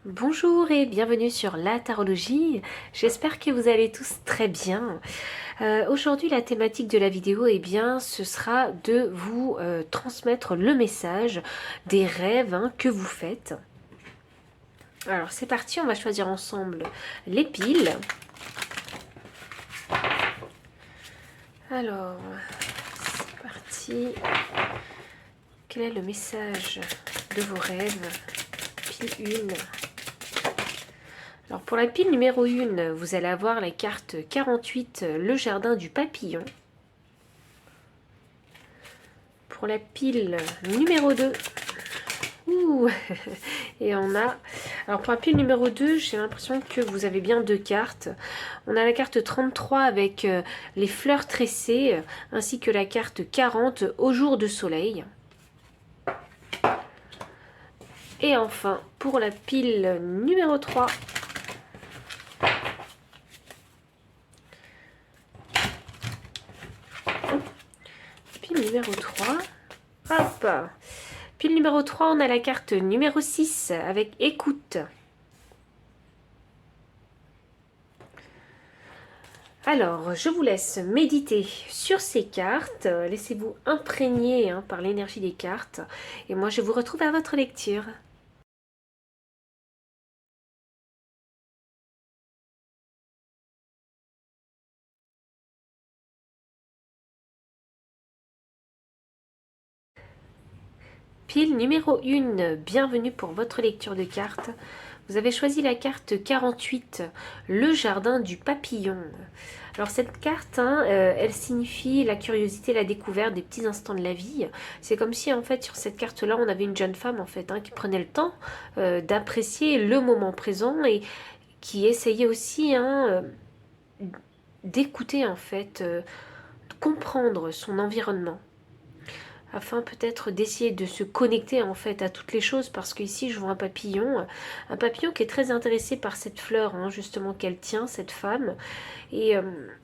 Bonjour et bienvenue sur la tarologie, j'espère que vous allez tous très bien. Aujourd'hui la thématique de la vidéo ce sera de vous transmettre le message des rêves que vous faites. Alors c'est parti, on va choisir ensemble les piles. Alors c'est parti. Quel est le message de vos rêves? Pile 1. Alors pour la pile numéro 1, vous allez avoir la carte 48, le jardin du papillon. Pour la pile numéro 2, et on a... Alors pour la pile numéro 2, j'ai l'impression que vous avez bien deux cartes. On a la carte 33 avec les fleurs tressées, ainsi que la carte 40 au jour de soleil. Et enfin, pour la pile numéro 3, numéro 3. Hop. Pile numéro 3, on a la carte numéro 6 avec écoute. Alors, je vous laisse méditer sur ces cartes. Laissez-vous imprégner par l'énergie des cartes. Et moi, je vous retrouve à votre lecture. Pile numéro 1, bienvenue pour votre lecture de cartes. Vous avez choisi la carte 48, le jardin du papillon. Alors cette carte, elle signifie la curiosité, la découverte des petits instants de la vie. C'est comme si en fait sur cette carte-là, on avait une jeune femme en fait qui prenait le temps d'apprécier le moment présent et qui essayait aussi d'écouter en fait, de comprendre son environnement, afin peut-être d'essayer de se connecter en fait à toutes les choses, parce qu'ici je vois un papillon qui est très intéressé par cette fleur justement qu'elle tient, cette femme, et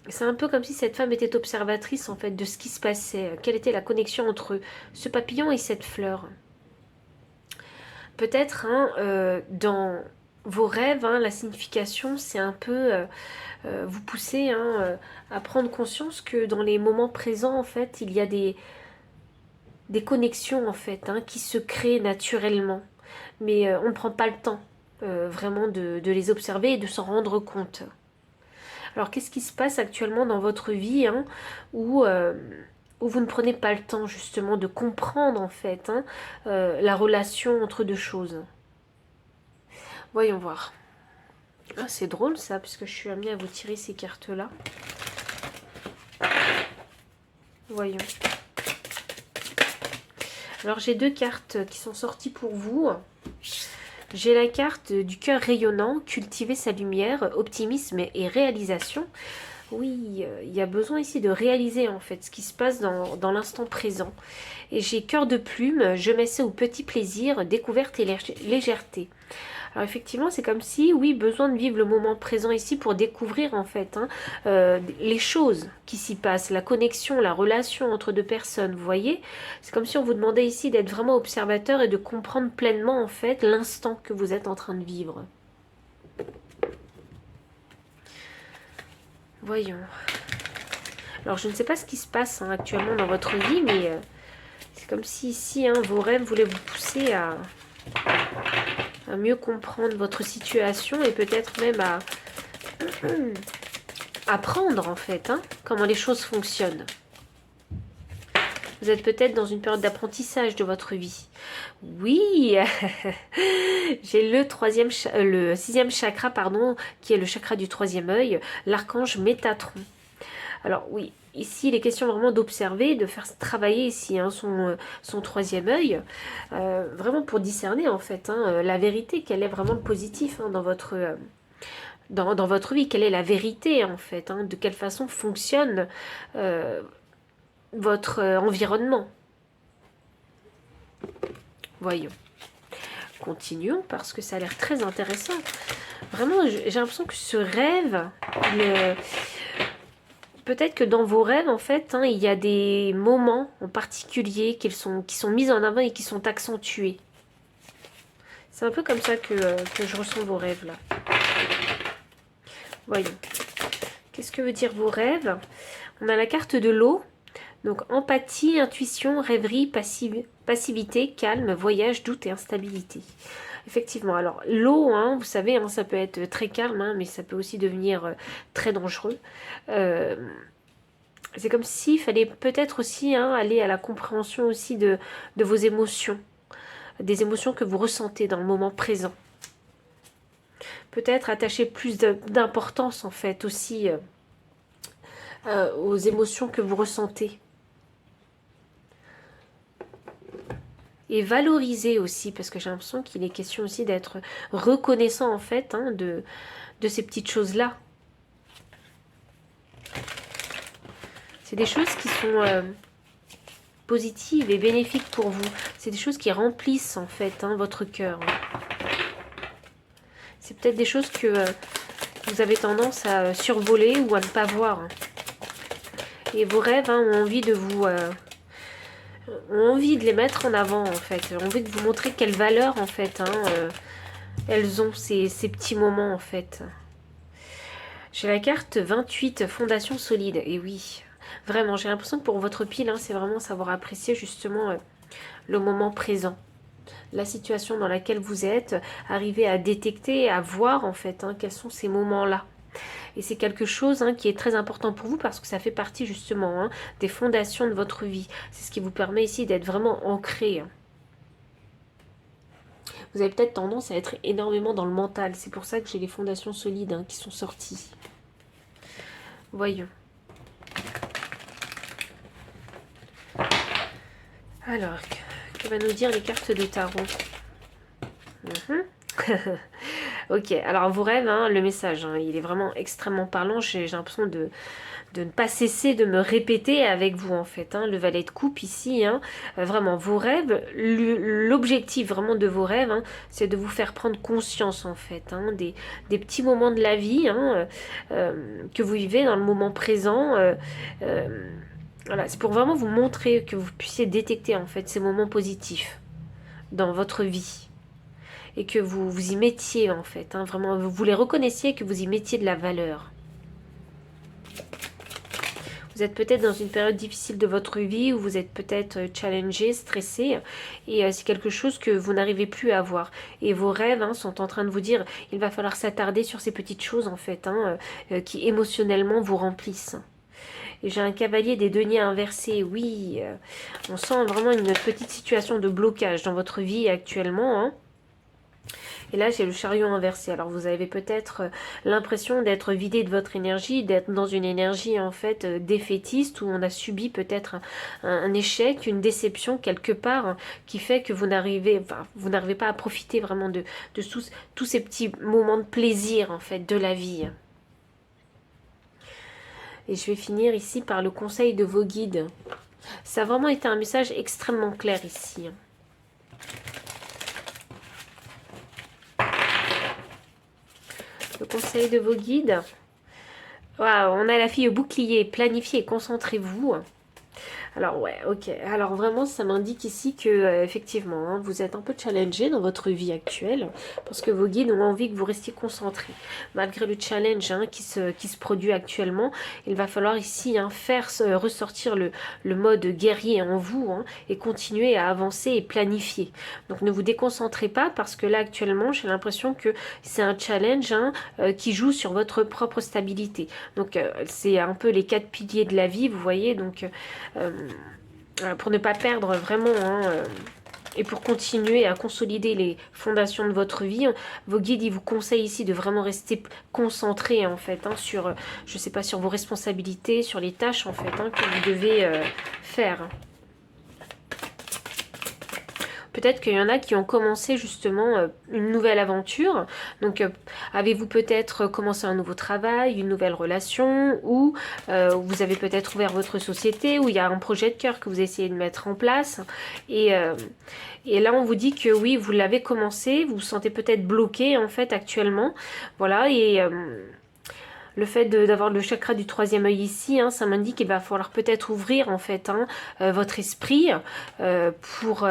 c'est un peu comme si cette femme était observatrice en fait de ce qui se passait, quelle était la connexion entre ce papillon et cette fleur. Peut-être dans vos rêves, la signification c'est un peu vous pousser à prendre conscience que dans les moments présents en fait il y a des connexions en fait qui se créent naturellement, mais on ne prend pas le temps vraiment de les observer et de s'en rendre compte. Alors qu'est-ce qui se passe actuellement dans votre vie où vous ne prenez pas le temps justement de comprendre en fait la relation entre deux choses? Voyons voir. Ah, c'est drôle ça, puisque je suis amenée à vous tirer ces cartes là. Voyons. Alors j'ai deux cartes qui sont sorties pour vous. J'ai la carte du cœur rayonnant, cultiver sa lumière, optimisme et réalisation. Oui, il y a besoin ici de réaliser en fait ce qui se passe dans l'instant présent. Et j'ai cœur de plume, je m'essaie au petit plaisir, découverte et légèreté. Alors effectivement, c'est comme si, oui, besoin de vivre le moment présent ici pour découvrir en fait les choses qui s'y passent, la connexion, la relation entre deux personnes, vous voyez? C'est comme si on vous demandait ici d'être vraiment observateur et de comprendre pleinement en fait l'instant que vous êtes en train de vivre. Voyons. Alors je ne sais pas ce qui se passe actuellement dans votre vie, mais c'est comme si ici vos rêves voulaient vous pousser à mieux comprendre votre situation et peut-être même à apprendre en fait comment les choses fonctionnent. Vous êtes peut-être dans une période d'apprentissage de votre vie. Oui, j'ai le sixième chakra, pardon, qui est le chakra du troisième œil, l'archange Métatron. Alors oui, ici il est question vraiment d'observer, de faire travailler ici son troisième œil, vraiment pour discerner en fait la vérité, quel est vraiment le positif dans votre... dans votre vie, quelle est la vérité en fait, de quelle façon fonctionne votre environnement. Voyons. Continuons parce que ça a l'air très intéressant. Vraiment, j'ai l'impression que ce rêve, peut-être que dans vos rêves, en fait, il y a des moments en particulier qui sont mis en avant et qui sont accentués. C'est un peu comme ça que je ressens vos rêves là. Voyons. Qu'est-ce que veut dire vos rêves? On a la carte de l'eau. Donc empathie, intuition, rêverie, passivité, calme, voyage, doute et instabilité. Effectivement, alors l'eau, hein, vous savez, hein, ça peut être très calme, hein, mais ça peut aussi devenir très dangereux. C'est comme s'il fallait peut-être aussi hein, aller à la compréhension aussi de vos émotions. Des émotions que vous ressentez dans le moment présent. Peut-être attacher plus d'importance en fait aussi aux émotions que vous ressentez. Et valoriser aussi, parce que j'ai l'impression qu'il est question aussi d'être reconnaissant en fait hein, de ces petites choses-là. C'est des choses qui sont positives et bénéfiques pour vous. C'est des choses qui remplissent en fait hein, votre cœur. C'est peut-être des choses que vous avez tendance à survoler ou à ne pas voir. Et vos rêves hein, ont envie de vous... ont envie de les mettre en avant en fait. Ont envie de vous montrer quelle valeur en fait hein, elles ont ces petits moments en fait. J'ai la carte 28, fondation solide. Et oui, vraiment, j'ai l'impression que pour votre pile, hein, c'est vraiment savoir apprécier justement le moment présent. La situation dans laquelle vous êtes, arriver à détecter, à voir en fait hein, quels sont ces moments-là. Et c'est quelque chose hein, qui est très important pour vous parce que ça fait partie justement hein, des fondations de votre vie. C'est ce qui vous permet ici d'être vraiment ancré. Vous avez peut-être tendance à être énormément dans le mental. C'est pour ça que j'ai les fondations solides hein, qui sont sorties. Voyons. Alors, que va nous dire les cartes de tarot? Ok, alors vos rêves, hein, le message, hein, il est vraiment extrêmement parlant. J'ai l'impression de ne pas cesser de me répéter avec vous en fait. Hein, le valet de coupe ici, hein, vraiment vos rêves, l'objectif vraiment de vos rêves, hein, c'est de vous faire prendre conscience en fait hein, des petits moments de la vie hein, que vous vivez dans le moment présent. Voilà, c'est pour vraiment vous montrer que vous puissiez détecter en fait ces moments positifs dans votre vie. Et que vous y mettiez en fait, hein, vraiment, vous les reconnaissiez et que vous y mettiez de la valeur. Vous êtes peut-être dans une période difficile de votre vie où vous êtes peut-être challengé, stressé et c'est quelque chose que vous n'arrivez plus à voir. Et vos rêves hein, sont en train de vous dire il va falloir s'attarder sur ces petites choses en fait hein, qui émotionnellement vous remplissent. Et j'ai un cavalier des deniers inversés, oui, on sent vraiment une petite situation de blocage dans votre vie actuellement, hein. Et là, j'ai le chariot inversé. Alors, vous avez peut-être l'impression d'être vidé de votre énergie, d'être dans une énergie, en fait, défaitiste, où on a subi peut-être un échec, une déception quelque part, hein, qui fait que vous n'arrivez pas à profiter vraiment de tous ces petits moments de plaisir, en fait, de la vie. Et je vais finir ici par le conseil de vos guides. Ça a vraiment été un message extrêmement clair ici. Le conseil de vos guides. Waouh, on a la fille au bouclier. Planifiez et concentrez-vous. Alors ouais, ok. Alors vraiment, ça m'indique ici que effectivement, hein, vous êtes un peu challengé dans votre vie actuelle parce que vos guides ont envie que vous restiez concentré. Malgré le challenge hein, qui se produit actuellement, il va falloir ici hein, faire ressortir le mode guerrier en vous hein, et continuer à avancer et planifier. Donc ne vous déconcentrez pas parce que là actuellement, j'ai l'impression que c'est un challenge hein, qui joue sur votre propre stabilité. Donc c'est un peu les 4 piliers de la vie, vous voyez, donc pour ne pas perdre vraiment hein, et pour continuer à consolider les fondations de votre vie, vos guides ils vous conseillent ici de vraiment rester concentré en fait hein, sur, je sais pas, sur vos responsabilités, sur les tâches en fait hein, que vous devez faire. Peut-être qu'il y en a qui ont commencé justement une nouvelle aventure. Donc, avez-vous peut-être commencé un nouveau travail, une nouvelle relation, ou vous avez peut-être ouvert votre société, où il y a un projet de cœur que vous essayez de mettre en place. Et là, on vous dit que oui, vous l'avez commencé, vous vous sentez peut-être bloqué en fait actuellement. Voilà, et Le fait d'avoir le chakra du troisième œil ici, hein, ça m'indique qu'il va falloir peut-être ouvrir en fait hein, votre esprit pour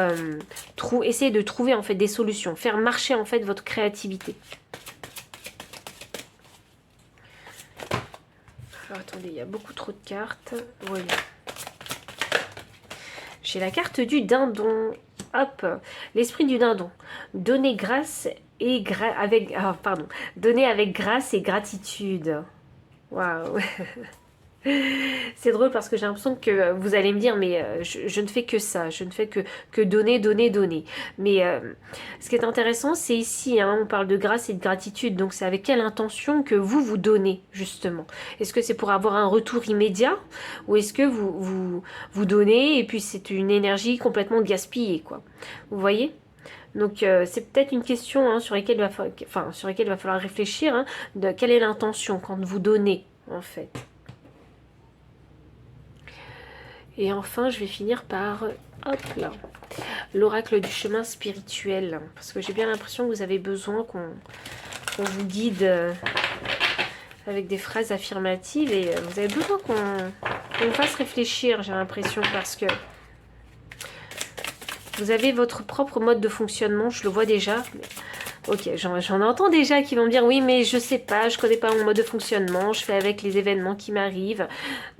essayer de trouver en fait des solutions, faire marcher en fait votre créativité. Alors attendez, il y a beaucoup trop de cartes. Voilà. J'ai la carte du dindon. Hop, l'esprit du dindon. Donner grâce et donner avec grâce et gratitude. Waouh. C'est drôle parce que j'ai l'impression que vous allez me dire mais je ne fais que ça, je ne fais que donner, donner, donner. Mais ce qui est intéressant c'est ici, hein, on parle de grâce et de gratitude, donc c'est avec quelle intention que vous donnez justement. Est-ce que c'est pour avoir un retour immédiat ou est-ce que vous donnez et puis c'est une énergie complètement gaspillée quoi. Vous voyez? Donc c'est peut-être une question hein, sur laquelle il va falloir réfléchir, hein, de quelle est l'intention quand vous donnez en fait. Et enfin, je vais finir par, hop là, l'oracle du chemin spirituel. Parce que j'ai bien l'impression que vous avez besoin qu'on vous guide avec des phrases affirmatives. Et vous avez besoin qu'on vous fasse réfléchir, j'ai l'impression. Parce que vous avez votre propre mode de fonctionnement, je le vois déjà. Ok, j'en entends déjà qui vont me dire oui mais je sais pas, je connais pas mon mode de fonctionnement, je fais avec les événements qui m'arrivent.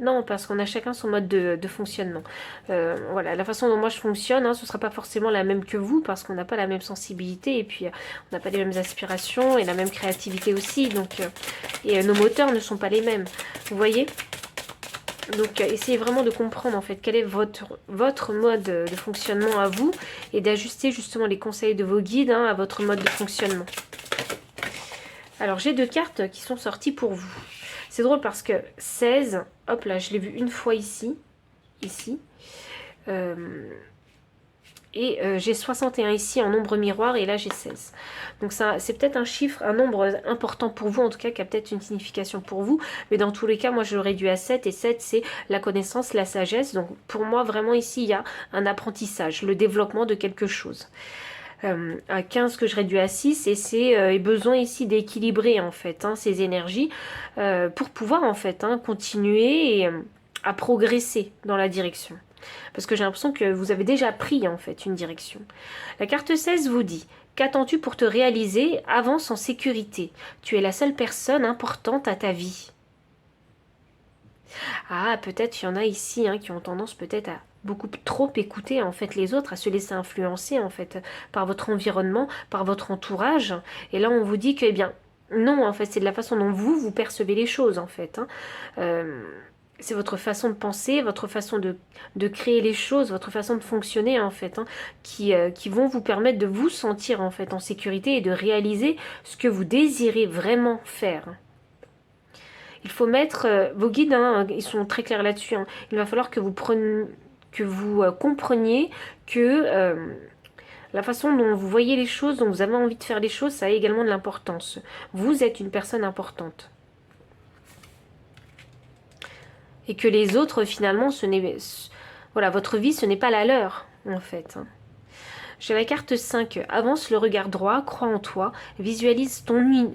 Non, parce qu'on a chacun son mode de fonctionnement. Voilà, la façon dont moi je fonctionne, hein, ce sera pas forcément la même que vous parce qu'on n'a pas la même sensibilité et puis on n'a pas les mêmes aspirations et la même créativité aussi. Donc nos moteurs ne sont pas les mêmes. Vous voyez ? Donc essayez vraiment de comprendre en fait quel est votre mode de fonctionnement à vous et d'ajuster justement les conseils de vos guides hein, à votre mode de fonctionnement. Alors j'ai 2 cartes qui sont sorties pour vous. C'est drôle parce que 16, hop là je l'ai vu une fois ici. Et j'ai 61 ici en nombre miroir et là j'ai 16. Donc ça c'est peut-être un chiffre, un nombre important pour vous, en tout cas qui a peut-être une signification pour vous. Mais dans tous les cas, moi je le réduis à 7 et 7 c'est la connaissance, la sagesse. Donc pour moi vraiment ici il y a un apprentissage, le développement de quelque chose. À 15 que je réduis à 6 et c'est besoin ici d'équilibrer en fait hein, ces énergies pour pouvoir en fait hein, continuer et, à progresser dans la direction. Parce que j'ai l'impression que vous avez déjà pris en fait une direction. La carte 16 vous dit: qu'attends-tu pour te réaliser? Avance en sécurité. Tu es la seule personne importante à ta vie. Ah, peut-être il y en a ici hein, qui ont tendance peut-être à beaucoup trop écouter en fait les autres, à se laisser influencer en fait par votre environnement, par votre entourage. Et là on vous dit que eh bien non en fait c'est de la façon dont vous percevez les choses en fait. Hein. C'est votre façon de penser, votre façon de créer les choses, votre façon de fonctionner en fait, hein, qui vont vous permettre de vous sentir en fait en sécurité et de réaliser ce que vous désirez vraiment faire. Il faut mettre vos guides, hein, ils sont très clairs là-dessus. Hein, il va falloir que vous compreniez que la façon dont vous voyez les choses, dont vous avez envie de faire les choses, ça a également de l'importance. Vous êtes une personne importante. Et que les autres, finalement, voilà, votre vie, ce n'est pas la leur, en fait. J'ai la carte 5. Avance le regard droit, crois en toi, visualise ton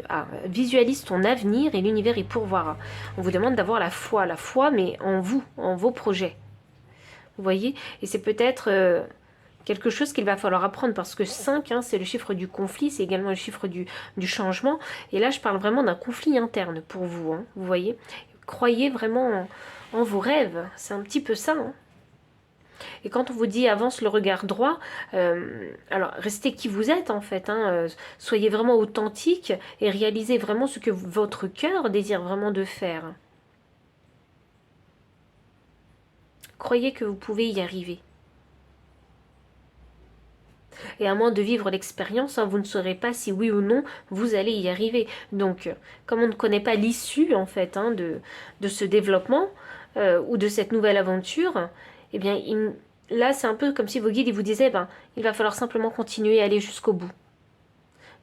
avenir et l'univers y pourvoira. On vous demande d'avoir la foi, mais en vous, en vos projets. Vous voyez? Et c'est peut-être quelque chose qu'il va falloir apprendre, parce que 5, hein, c'est le chiffre du conflit, c'est également le chiffre du changement. Et là, je parle vraiment d'un conflit interne pour vous, hein, vous voyez? Croyez vraiment en vos rêves, c'est un petit peu ça. Hein. Et quand on vous dit avance le regard droit, alors restez qui vous êtes en fait, hein, soyez vraiment authentique et réalisez vraiment ce que votre cœur désire vraiment de faire. Croyez que vous pouvez y arriver. Et à moins de vivre l'expérience, hein, vous ne saurez pas si oui ou non vous allez y arriver. Donc, comme on ne connaît pas l'issue en fait hein, de ce développement ou de cette nouvelle aventure, eh bien, là, c'est un peu comme si vos guides ils vous disaient, ben, il va falloir simplement continuer à aller jusqu'au bout.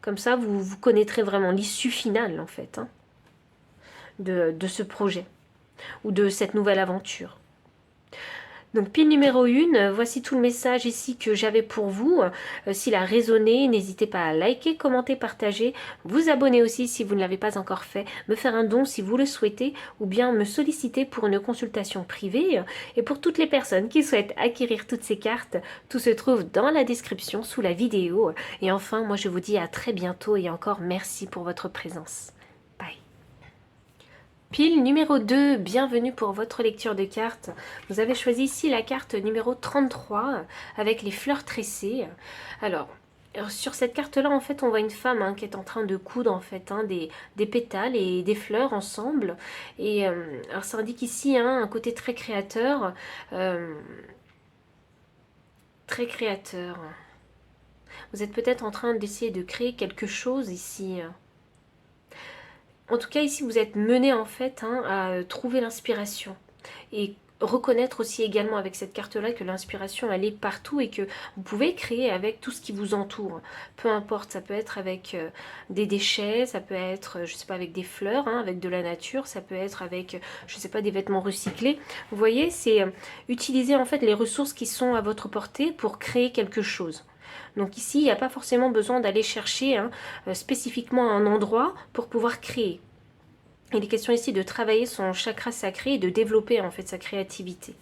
Comme ça, vous connaîtrez vraiment l'issue finale en fait hein, de ce projet ou de cette nouvelle aventure. Donc pile numéro 1, voici tout le message ici que j'avais pour vous. S'il a résonné, n'hésitez pas à liker, commenter, partager, vous abonner aussi si vous ne l'avez pas encore fait, me faire un don si vous le souhaitez, ou bien me solliciter pour une consultation privée. Et pour toutes les personnes qui souhaitent acquérir toutes ces cartes, tout se trouve dans la description sous la vidéo. Et enfin, moi je vous dis à très bientôt et encore merci pour votre présence. Bye. Pile numéro 2, bienvenue pour votre lecture de cartes. Vous avez choisi ici la carte numéro 33 avec les fleurs tressées. Alors, sur cette carte-là, en fait, on voit une femme qui est en train de coudre en fait des pétales et des fleurs ensemble. Et alors, ça indique ici un côté très créateur. Très créateur. Vous êtes peut-être en train d'essayer de créer quelque chose ici. En tout cas, ici, vous êtes mené en fait à trouver l'inspiration et reconnaître aussi également avec cette carte-là que l'inspiration, elle est partout et que vous pouvez créer avec tout ce qui vous entoure. Peu importe, ça peut être avec des déchets, ça peut être, je sais pas, avec des fleurs, avec de la nature, ça peut être avec, je sais pas, des vêtements recyclés. Vous voyez, c'est utiliser en fait les ressources qui sont à votre portée pour créer quelque chose. Donc ici, il n'y a pas forcément besoin d'aller chercher spécifiquement un endroit pour pouvoir créer. Il est question ici de travailler son chakra sacré et de développer en fait sa créativité.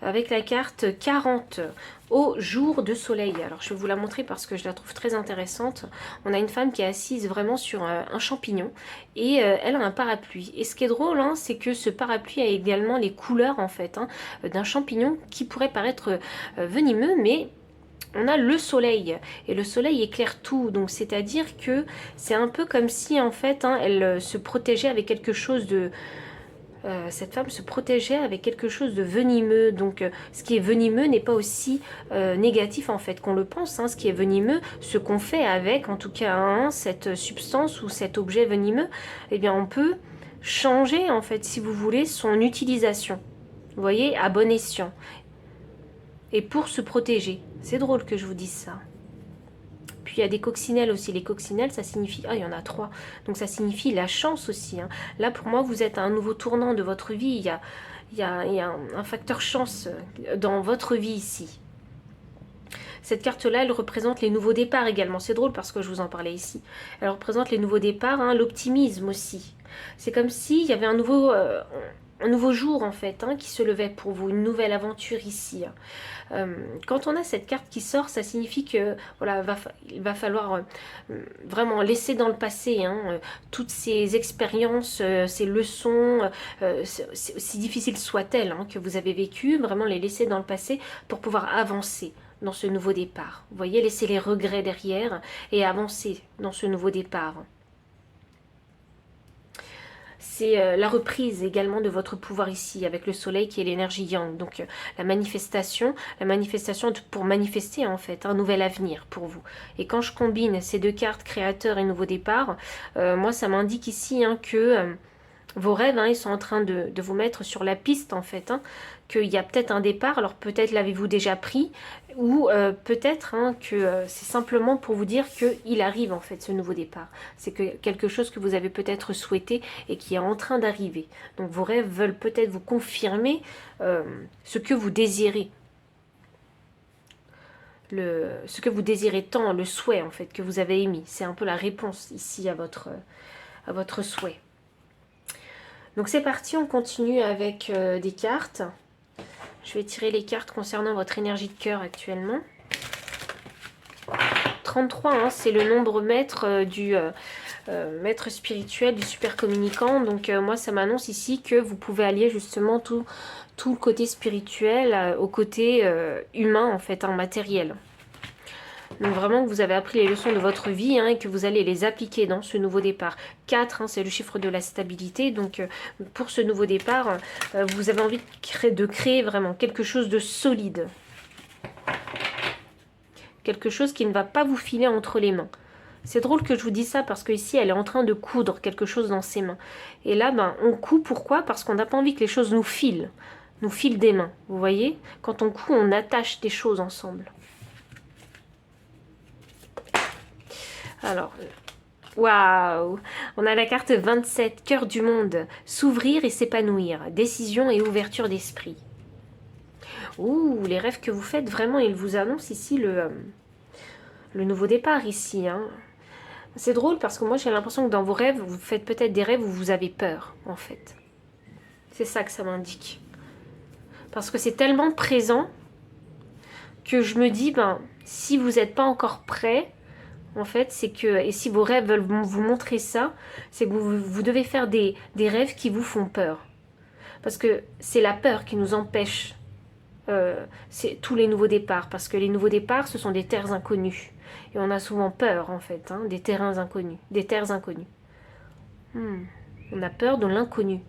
Avec la carte 40 au jour de soleil. Alors je vais vous la montrer parce que je la trouve très intéressante. On a une femme qui est assise vraiment sur un champignon et elle a un parapluie. Et ce qui est drôle, c'est que ce parapluie a également les couleurs en fait d'un champignon qui pourrait paraître venimeux, mais on a le soleil et le soleil éclaire tout, donc c'est à dire que c'est un peu comme si en fait elle se protégeait avec quelque chose de cette femme se protégeait avec quelque chose de venimeux. Donc ce qui est venimeux n'est pas aussi négatif en fait qu'on le pense. Ce qui est venimeux, ce qu'on fait avec en tout cas cette substance ou cet objet venimeux, eh bien on peut changer en fait si vous voulez son utilisation, vous voyez, à bon escient et pour se protéger. C'est drôle que je vous dise ça. Puis il y a des coccinelles aussi. Les coccinelles, ça signifie... Ah, il y en a 3. Donc ça signifie la chance aussi. Là, pour moi, vous êtes à un nouveau tournant de votre vie. Il y a un facteur chance dans votre vie ici. Cette carte-là, elle représente les nouveaux départs également. C'est drôle parce que je vous en parlais ici. Elle représente les nouveaux départs, l'optimisme aussi. C'est comme s'il y avait un nouveau jour en fait qui se levait pour vous, une nouvelle aventure ici. Quand on a cette carte qui sort, ça signifie que voilà, il va falloir vraiment laisser dans le passé toutes ces expériences, ces leçons, si difficiles soient-elles que vous avez vécues, vraiment les laisser dans le passé pour pouvoir avancer dans ce nouveau départ. Vous voyez, laisser les regrets derrière et avancer dans ce nouveau départ. C'est la reprise également de votre pouvoir ici, avec le soleil qui est l'énergie yang. Donc la manifestation pour manifester en fait un nouvel avenir pour vous. Et quand je combine ces deux cartes, créateur et nouveau départ, moi ça m'indique ici que vos rêves, ils sont en train de vous mettre sur la piste en fait, qu'il y a peut-être un départ, alors peut-être l'avez-vous déjà pris, ou peut-être que c'est simplement pour vous dire qu'il arrive en fait ce nouveau départ. C'est quelque chose que vous avez peut-être souhaité et qui est en train d'arriver. Donc vos rêves veulent peut-être vous confirmer ce que vous désirez. Ce que vous désirez tant, le souhait en fait que vous avez émis. C'est un peu la réponse ici à votre souhait. Donc c'est parti, on continue avec des cartes. Je vais tirer les cartes concernant votre énergie de cœur actuellement. 33, c'est le nombre maître du maître spirituel, du super communicant. Donc moi ça m'annonce ici que vous pouvez allier justement tout le côté spirituel au côté humain en fait, matériel. Donc vraiment que vous avez appris les leçons de votre vie et que vous allez les appliquer dans ce nouveau départ. 4, c'est le chiffre de la stabilité. Donc pour ce nouveau départ, vous avez envie de créer vraiment quelque chose de solide. Quelque chose qui ne va pas vous filer entre les mains. C'est drôle que je vous dise ça parce que ici elle est en train de coudre quelque chose dans ses mains. Et là, on coud. Pourquoi? Parce qu'on n'a pas envie que les choses nous filent des mains. Vous voyez? Quand on coud, on attache des choses ensemble. Alors, waouh! On a la carte 27, cœur du monde, s'ouvrir et s'épanouir, décision et ouverture d'esprit. Ouh, les rêves que vous faites, vraiment, ils vous annoncent ici le nouveau départ ici. Hein. C'est drôle parce que moi j'ai l'impression que dans vos rêves, vous faites peut-être des rêves où vous avez peur, en fait. C'est ça que ça m'indique. Parce que c'est tellement présent que je me dis, ben, si vous n'êtes pas encore prêt, en fait, c'est que, et si vos rêves veulent vous montrer ça, c'est que vous devez faire des rêves qui vous font peur. Parce que c'est la peur qui nous empêche c'est tous les nouveaux départs. Parce que les nouveaux départs, ce sont des terres inconnues. Et on a souvent peur, en fait, hein, des terrains inconnus, des terres inconnues. On a peur de l'inconnu.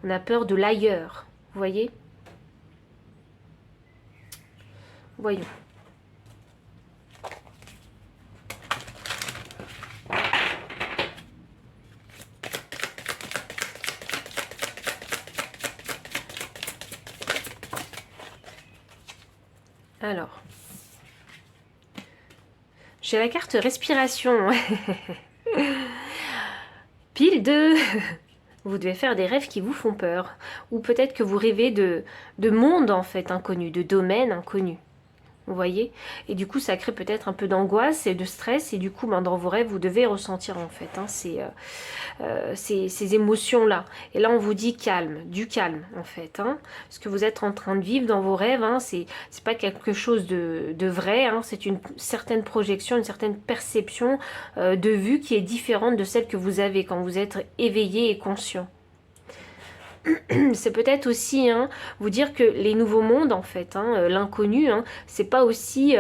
On a peur de l'ailleurs. Vous voyez? Voyons. Alors. J'ai la carte respiration. Pile 2. Vous devez faire des rêves qui vous font peur. Ou peut-être que vous rêvez de monde en fait inconnu, de domaine inconnu. Vous voyez? Et du coup, ça crée peut-être un peu d'angoisse et de stress. Et du coup, ben, dans vos rêves, vous devez ressentir en fait hein, ces émotions-là. Et là, on vous dit calme, du calme en fait. Hein. Ce que vous êtes en train de vivre dans vos rêves, hein, c'est pas quelque chose de vrai. Hein. C'est une certaine projection, une certaine perception de vue qui est différente de celle que vous avez quand vous êtes éveillé et conscient. C'est peut-être aussi hein, vous dire que les nouveaux mondes en fait, hein, l'inconnu, hein, c'est pas aussi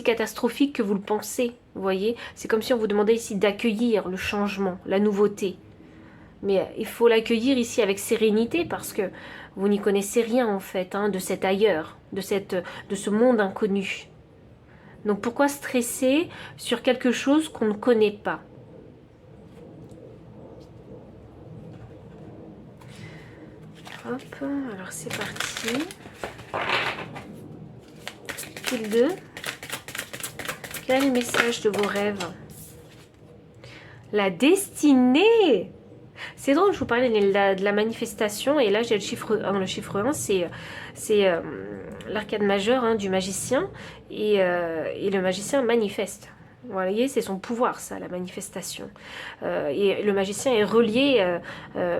catastrophique que vous le pensez. Vous voyez, c'est comme si on vous demandait ici d'accueillir le changement, la nouveauté. Mais il faut l'accueillir ici avec sérénité parce que vous n'y connaissez rien en fait hein, de cet ailleurs, de ce monde inconnu. Donc pourquoi stresser sur quelque chose qu'on ne connaît pas? Hop, alors c'est parti. Pile 2. Quel est le message de vos rêves? La destinée! C'est drôle, je vous parlais de la manifestation, et là j'ai le chiffre 1. Le chiffre 1, c'est l'arcade majeur hein, du magicien, et le magicien manifeste. Vous voyez, c'est son pouvoir, ça, la manifestation. Et le magicien est relié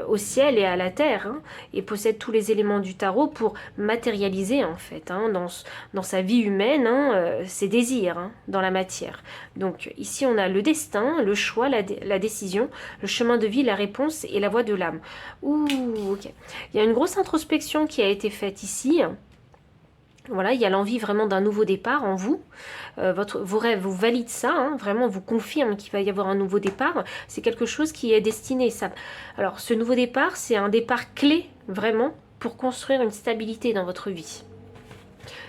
au ciel et à la terre, hein, et possède tous les éléments du tarot pour matérialiser, en fait, hein, dans sa vie humaine, hein, ses désirs hein, dans la matière. Donc, ici, on a le destin, le choix, la décision, le chemin de vie, la réponse et la voie de l'âme. Ouh, ok. Il y a une grosse introspection qui a été faite ici. Voilà, il y a l'envie vraiment d'un nouveau départ en vous. Vos rêves vous valident ça, hein, vraiment vous confirment qu'il va y avoir un nouveau départ. C'est quelque chose qui est destiné. Ça. Alors, ce nouveau départ, c'est un départ clé, vraiment, pour construire une stabilité dans votre vie.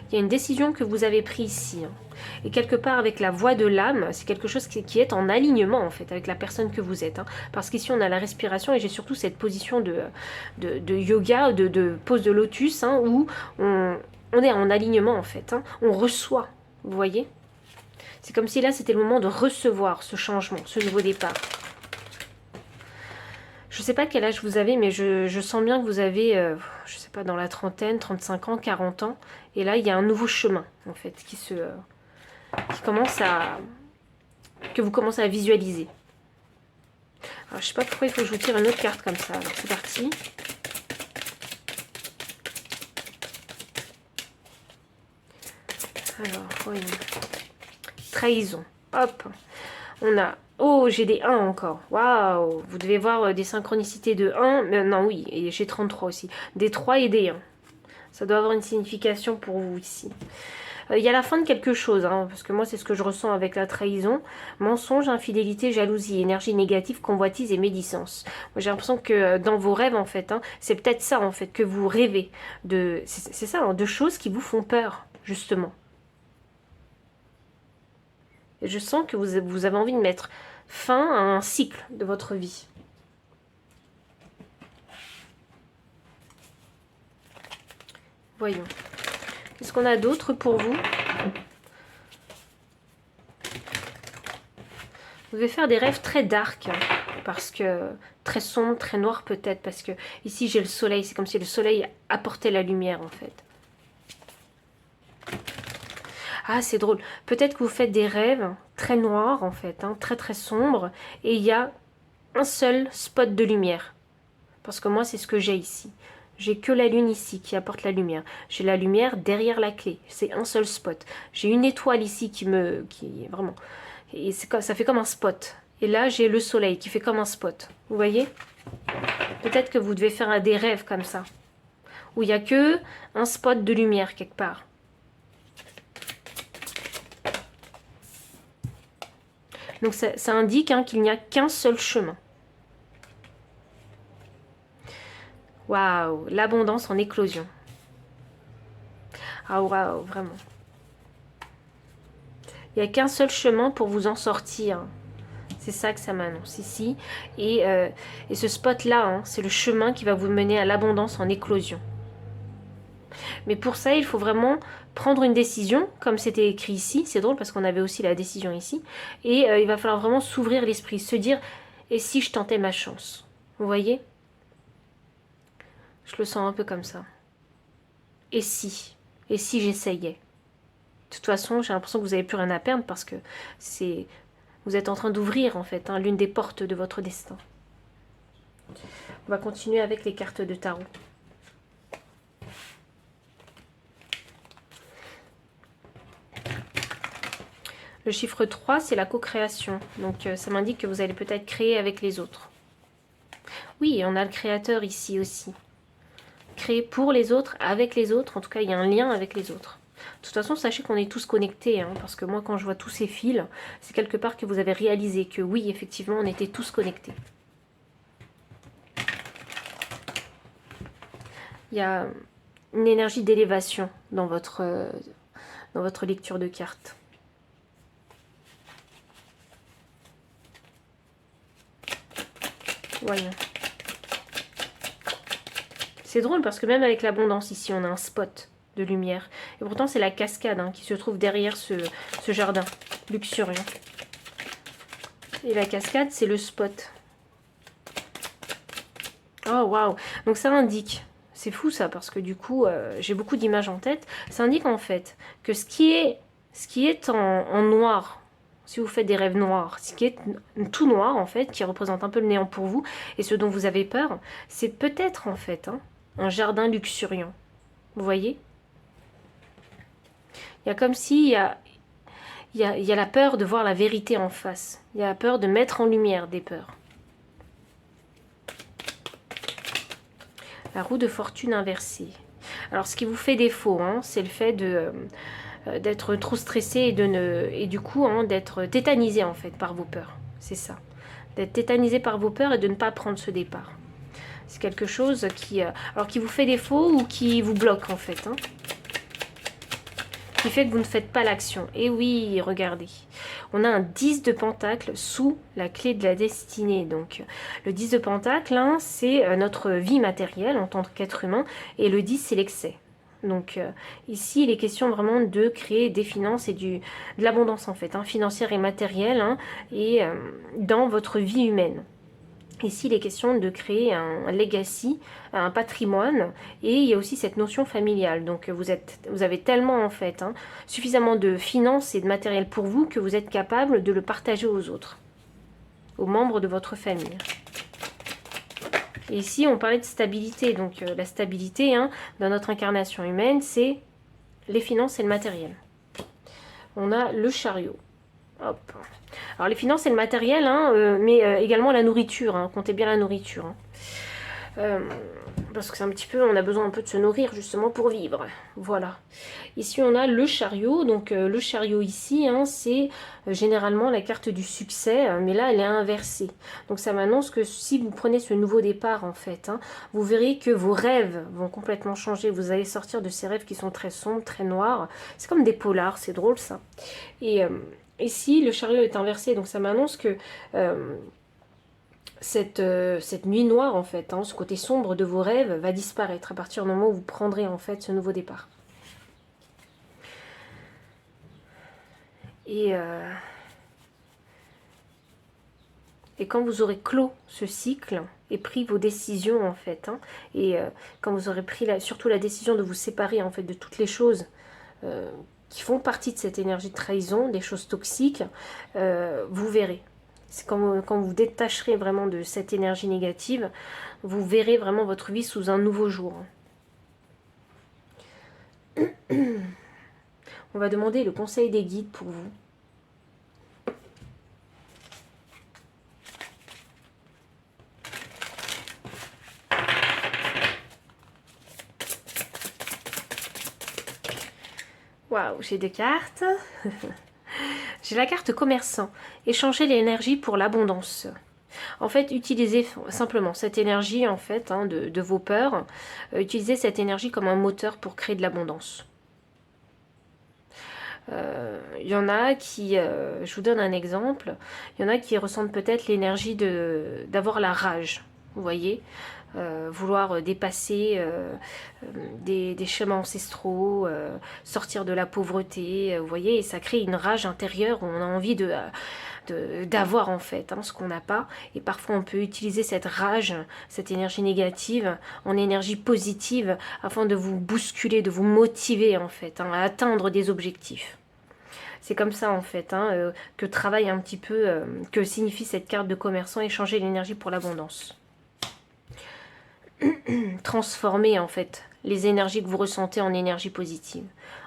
Il y a une décision que vous avez prise ici. Hein. Et quelque part, avec la voix de l'âme, c'est quelque chose qui est en alignement, en fait, avec la personne que vous êtes. Hein. Parce qu'ici, on a la respiration et j'ai surtout cette position de yoga, de pose de lotus, hein, où on est en alignement en fait, hein. On reçoit, vous voyez. C'est comme si là c'était le moment de recevoir ce changement, ce nouveau départ. Je ne sais pas quel âge vous avez, mais je sens bien que vous avez, je ne sais pas, dans la trentaine, 35 ans, 40 ans. Et là il y a un nouveau chemin en fait qui commence que vous commencez à visualiser. Alors je ne sais pas pourquoi il faut que je vous tire une autre carte comme ça. Alors c'est parti. Alors, voyons. Trahison. Hop. On a... Oh, j'ai des 1 encore. Waouh. Vous devez voir des synchronicités de 1. Non, oui. Et j'ai 33 aussi. Des 3 et des 1. Ça doit avoir une signification pour vous ici. Il y a la fin de quelque chose. Hein, parce que moi, c'est ce que je ressens avec la trahison. Mensonge, infidélité, jalousie, énergie négative, convoitise et médisance. Moi, j'ai l'impression que dans vos rêves, en fait, hein, c'est peut-être ça, en fait, que vous rêvez. C'est ça, hein, de choses qui vous font peur, justement. Et je sens que vous avez envie de mettre fin à un cycle de votre vie. Voyons. Qu'est-ce qu'on a d'autre pour vous? Vous devez faire des rêves très dark, hein, parce que très sombre, très noir peut-être, parce que ici j'ai le soleil, c'est comme si le soleil apportait la lumière en fait. Ah, c'est drôle. Peut-être que vous faites des rêves très noirs en fait, hein, très très sombres, et il y a un seul spot de lumière. Parce que moi c'est ce que j'ai ici. J'ai que la lune ici qui apporte la lumière. J'ai la lumière derrière la clé. C'est un seul spot. J'ai une étoile ici qui est vraiment... Et ça fait comme un spot. Et là, j'ai le soleil qui fait comme un spot. Vous voyez? Peut-être que vous devez faire des rêves comme ça. Où il n'y a que un spot de lumière quelque part. Donc ça indique hein, qu'il n'y a qu'un seul chemin. Waouh, l'abondance en éclosion. Ah waouh, vraiment. Il n'y a qu'un seul chemin pour vous en sortir. C'est ça que ça m'annonce ici. Et ce spot-là, hein, c'est le chemin qui va vous mener à l'abondance en éclosion. Mais pour ça, il faut vraiment prendre une décision, comme c'était écrit ici. C'est drôle parce qu'on avait aussi la décision ici. Et il va falloir vraiment s'ouvrir l'esprit, se dire, et si je tentais ma chance? Vous voyez? Je le sens un peu comme ça. Et si? Et si j'essayais? De toute façon, j'ai l'impression que vous n'avez plus rien à perdre parce que vous êtes en train d'ouvrir en fait hein, l'une des portes de votre destin. On va continuer avec les cartes de tarot. Le chiffre 3, c'est la co-création. Donc ça m'indique que vous allez peut-être créer avec les autres. Oui, on a le créateur ici aussi. Créer pour les autres, avec les autres. En tout cas, il y a un lien avec les autres. De toute façon, sachez qu'on est tous connectés. Hein, parce que moi, quand je vois tous ces fils, c'est quelque part que vous avez réalisé que oui, effectivement, on était tous connectés. Il y a une énergie d'élévation dans votre lecture de cartes. Voyons. C'est drôle parce que même avec l'abondance ici, on a un spot de lumière. Et pourtant, c'est la cascade hein, qui se trouve derrière ce jardin luxuriant. Et la cascade, c'est le spot. Oh, waouh! Donc ça indique, c'est fou ça, parce que du coup, j'ai beaucoup d'images en tête. Ça indique en fait que ce qui est en noir, si vous faites des rêves noirs, ce qui est tout noir en fait, qui représente un peu le néant pour vous, et ce dont vous avez peur, c'est peut-être en fait hein, un jardin luxuriant. Vous voyez? Il y a comme si il y a la peur de voir la vérité en face. Il y a la peur de mettre en lumière des peurs. La roue de fortune inversée. Alors ce qui vous fait défaut, hein, c'est le fait d'être trop stressé et du coup hein, d'être tétanisé en fait par vos peurs. C'est ça. D'être tétanisé par vos peurs et de ne pas prendre ce départ. C'est quelque chose qui vous fait défaut ou qui vous bloque en fait. Hein, qui fait que vous ne faites pas l'action. Et oui, regardez. On a un 10 de pentacle sous la clé de la destinée. Donc, le 10 de pentacle, hein, c'est notre vie matérielle en tant qu'être humain. Et le 10, c'est l'excès. Donc, ici, il est question vraiment de créer des finances et de l'abondance, en fait, hein, financière et matérielle, hein, et dans votre vie humaine. Ici, il est question de créer un legacy, un patrimoine, et il y a aussi cette notion familiale. Donc, vous avez tellement, en fait, hein, suffisamment de finances et de matériel pour vous que vous êtes capable de le partager aux autres, aux membres de votre famille. Et ici, on parlait de stabilité. Donc, la stabilité hein, dans notre incarnation humaine, c'est les finances et le matériel. On a le chariot. Hop. Alors les finances et le matériel, hein, mais également la nourriture, hein, comptez bien la nourriture. Hein. Parce que c'est un petit peu, on a besoin un peu de se nourrir justement pour vivre. Voilà. Ici on a le chariot, donc le chariot ici, hein, c'est généralement la carte du succès, mais là elle est inversée. Donc ça m'annonce que si vous prenez ce nouveau départ en fait, hein, vous verrez que vos rêves vont complètement changer. Vous allez sortir de ces rêves qui sont très sombres, très noirs. C'est comme des polars, c'est drôle ça. Et ici, le chariot est inversé, donc ça m'annonce que cette nuit noire, en fait, hein, ce côté sombre de vos rêves va disparaître à partir du moment où vous prendrez, en fait, ce nouveau départ. Et Et quand vous aurez clos ce cycle et pris vos décisions en fait, et quand vous aurez pris surtout la décision de vous séparer en fait de toutes les choses qui font partie de cette énergie de trahison, des choses toxiques, vous verrez. C'est quand vous détacherez vraiment de cette énergie négative, vous verrez vraiment votre vie sous un nouveau jour. On va demander le conseil des guides pour vous. Waouh, j'ai 2 cartes. J'ai la carte commerçant. Échanger l'énergie pour l'abondance. En fait, utilisez simplement cette énergie en fait de vos peurs. Utilisez cette énergie comme un moteur pour créer de l'abondance. Il y en a qui, je vous donne un exemple, il y en a qui ressentent peut-être l'énergie d'avoir la rage, vous voyez, vouloir dépasser des chemins ancestraux, sortir de la pauvreté, vous voyez, et ça crée une rage intérieure où on a envie d'avoir en fait ce qu'on n'a pas, et parfois on peut utiliser cette rage, cette énergie négative en énergie positive afin de vous bousculer, de vous motiver en fait à atteindre des objectifs. C'est comme ça en fait que travaille un petit peu, que signifie cette carte de commerçant, échanger l'énergie pour l'abondance. Transformer en fait les énergies que vous ressentez en énergie positive.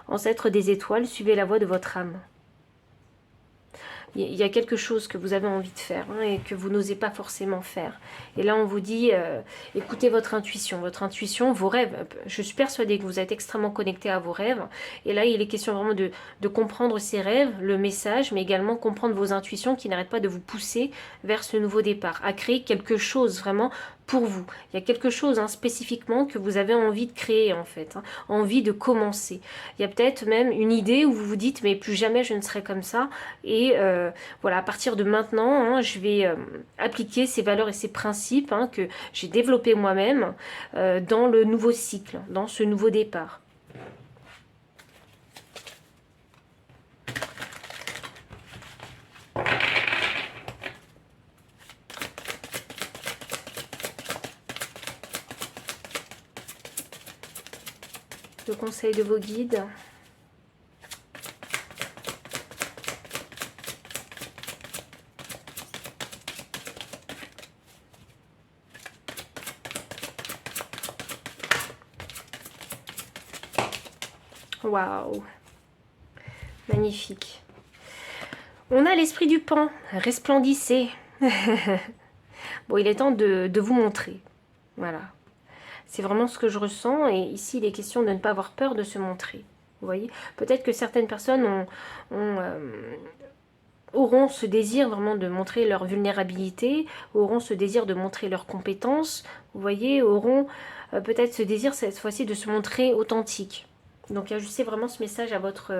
Ancêtres des étoiles, suivez la voie de votre âme. Il y a quelque chose que vous avez envie de faire et que vous n'osez pas forcément faire. Et là, on vous dit, écoutez votre intuition, vos rêves. Je suis persuadée que vous êtes extrêmement connecté à vos rêves. Et là, il est question vraiment de comprendre ces rêves, le message, mais également comprendre vos intuitions qui n'arrêtent pas de vous pousser vers ce nouveau départ, à créer quelque chose vraiment pour vous. Il y a quelque chose spécifiquement que vous avez envie de créer en fait, envie de commencer. Il y a peut-être même une idée où vous vous dites mais plus jamais je ne serai comme ça et voilà, à partir de maintenant je vais appliquer ces valeurs et ces principes que j'ai développés moi-même dans le nouveau cycle, dans ce nouveau départ. Le conseil de vos guides. Waouh, magnifique. On a l'esprit du pan, resplendissez. Bon, il est temps de vous montrer. Voilà. C'est vraiment ce que je ressens et ici il est question de ne pas avoir peur de se montrer. Vous voyez, peut-être que certaines personnes auront ce désir vraiment de montrer leur vulnérabilité, auront ce désir de montrer leurs compétences, vous voyez, auront peut-être ce désir cette fois-ci de se montrer authentique. Donc ajustez vraiment ce message à votre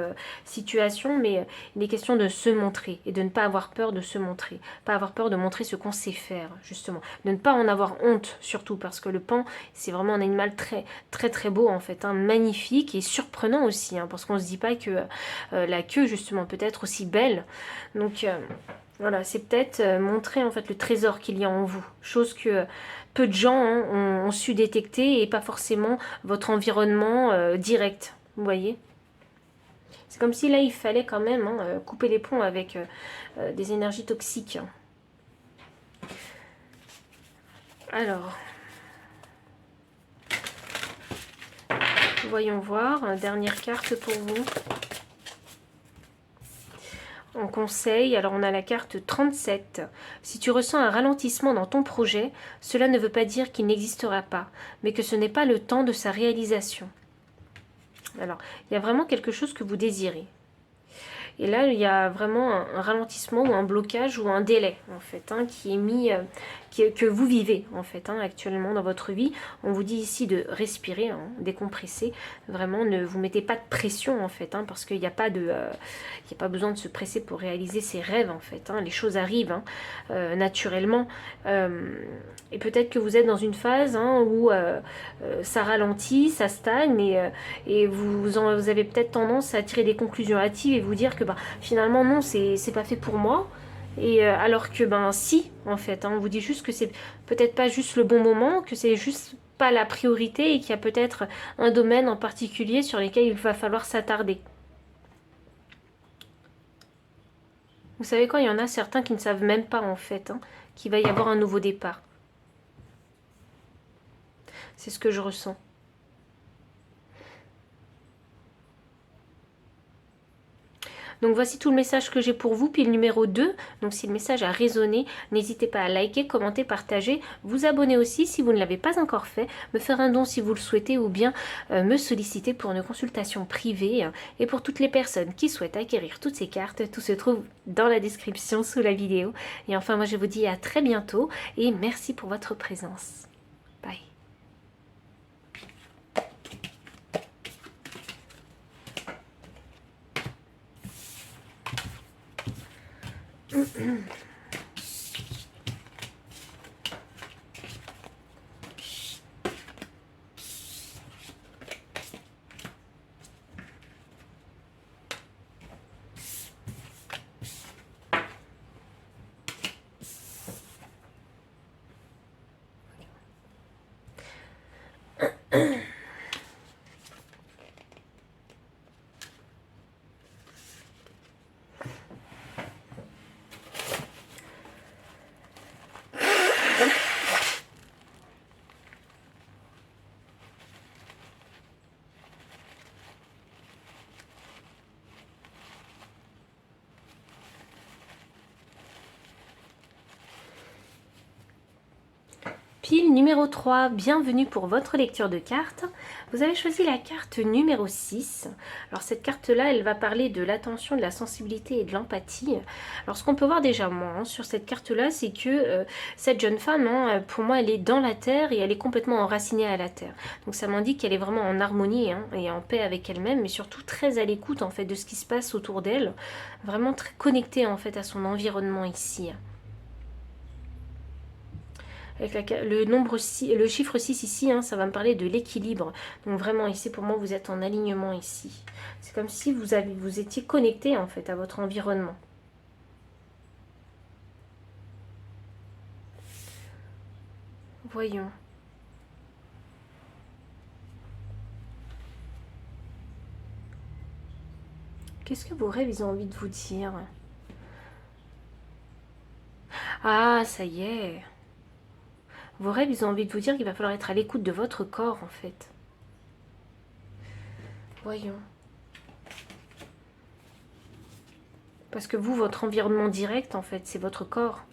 situation, mais il est question de se montrer et de ne pas avoir peur de se montrer, pas avoir peur de montrer ce qu'on sait faire justement, de ne pas en avoir honte surtout parce que le pan c'est vraiment un animal très très très beau en fait, magnifique et surprenant aussi, parce qu'on se dit pas que la queue justement peut être aussi belle, donc voilà, c'est peut-être montrer en fait le trésor qu'il y a en vous, chose que peu de gens ont su détecter et pas forcément votre environnement direct, vous voyez. C'est comme si là il fallait quand même couper les ponts avec des énergies toxiques. Alors, voyons voir, dernière carte pour vous. En conseil, alors on a la carte 37. Si tu ressens un ralentissement dans ton projet, cela ne veut pas dire qu'il n'existera pas, mais que ce n'est pas le temps de sa réalisation. Alors, il y a vraiment quelque chose que vous désirez. Et là, il y a vraiment un ralentissement ou un blocage ou un délai, en fait, qui est mis, que vous vivez, en fait, actuellement dans votre vie. On vous dit ici de respirer, décompresser. Vraiment, ne vous mettez pas de pression, en fait, parce qu'il n'y a pas besoin de se presser pour réaliser ses rêves, en fait. Les choses arrivent naturellement. Et peut-être que vous êtes dans une phase où ça ralentit, ça stagne, et vous avez peut-être tendance à tirer des conclusions hâtives et vous dire que finalement non, c'est pas fait pour moi. Et alors que ben si, en fait, hein, on vous dit juste que c'est peut-être pas juste le bon moment, que c'est juste pas la priorité et qu'il y a peut-être un domaine en particulier sur lequel il va falloir s'attarder. Vous savez quoi, il y en a certains qui ne savent même pas en fait hein, qu'il va y avoir un nouveau départ. C'est ce que je ressens. Donc voici tout le message que j'ai pour vous. Puis le numéro 2, donc si le message a résonné, n'hésitez pas à liker, commenter, partager, vous abonner aussi si vous ne l'avez pas encore fait, me faire un don si vous le souhaitez ou bien me solliciter pour une consultation privée. Et pour toutes les personnes qui souhaitent acquérir toutes ces cartes, tout se trouve dans la description sous la vidéo. Et enfin, moi je vous dis à très bientôt et merci pour votre présence. Bye. Pile numéro 3, bienvenue pour votre lecture de cartes. Vous avez choisi la carte numéro 6. Alors cette carte-là, elle va parler de l'attention, de la sensibilité et de l'empathie. Alors ce qu'on peut voir déjà moi hein, sur cette carte-là, c'est que cette jeune femme, hein, pour moi, elle est dans la terre et elle est complètement enracinée à la terre. Donc ça m'indique qu'elle est vraiment en harmonie hein, et en paix avec elle-même, mais surtout très à l'écoute en fait de ce qui se passe autour d'elle. Vraiment très connectée en fait à son environnement ici. Avec le chiffre 6 ici, hein, ça va me parler de l'équilibre. Donc vraiment ici, pour moi, vous êtes en alignement ici. C'est comme si vous étiez connecté en fait à votre environnement. Voyons. Qu'est-ce que vos rêves, ils ont envie de vous dire? Ah, ça y est. Vos rêves, ils ont envie de vous dire qu'il va falloir être à l'écoute de votre corps, en fait. Voyons. Parce que vous, votre environnement direct, en fait, c'est votre corps.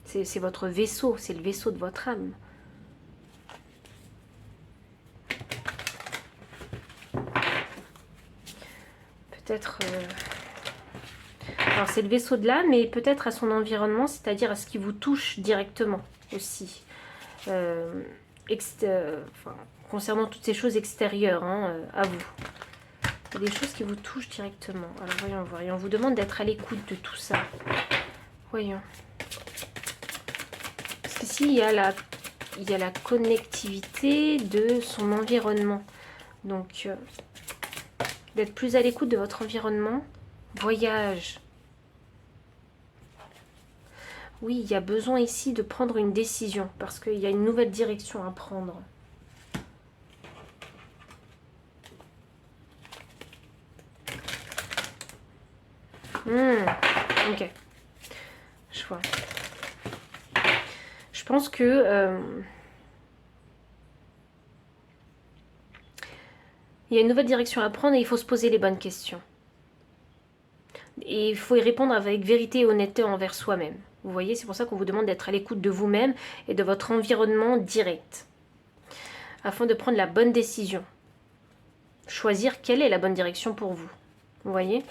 C'est votre vaisseau, c'est le vaisseau de votre âme. Peut-être... Alors c'est le vaisseau de l'âme, mais peut-être à son environnement, c'est-à-dire à ce qui vous touche directement aussi. Enfin, concernant toutes ces choses extérieures hein, à vous. Il y a des choses qui vous touchent directement. Alors voyons voir. Et on vous demande d'être à l'écoute de tout ça. Voyons. Parce qu'ici, il y a la connectivité de son environnement. Donc, d'être plus à l'écoute de votre environnement. Voyage. Oui, il y a besoin ici de prendre une décision. Parce qu'il y a une nouvelle direction à prendre. Ok. Je vois. Je pense que... il y a une nouvelle direction à prendre et il faut se poser les bonnes questions. Et il faut y répondre avec vérité et honnêteté envers soi-même. Vous voyez, c'est pour ça qu'on vous demande d'être à l'écoute de vous-même et de votre environnement direct. Afin de prendre la bonne décision. Choisir quelle est la bonne direction pour vous. Vous voyez ?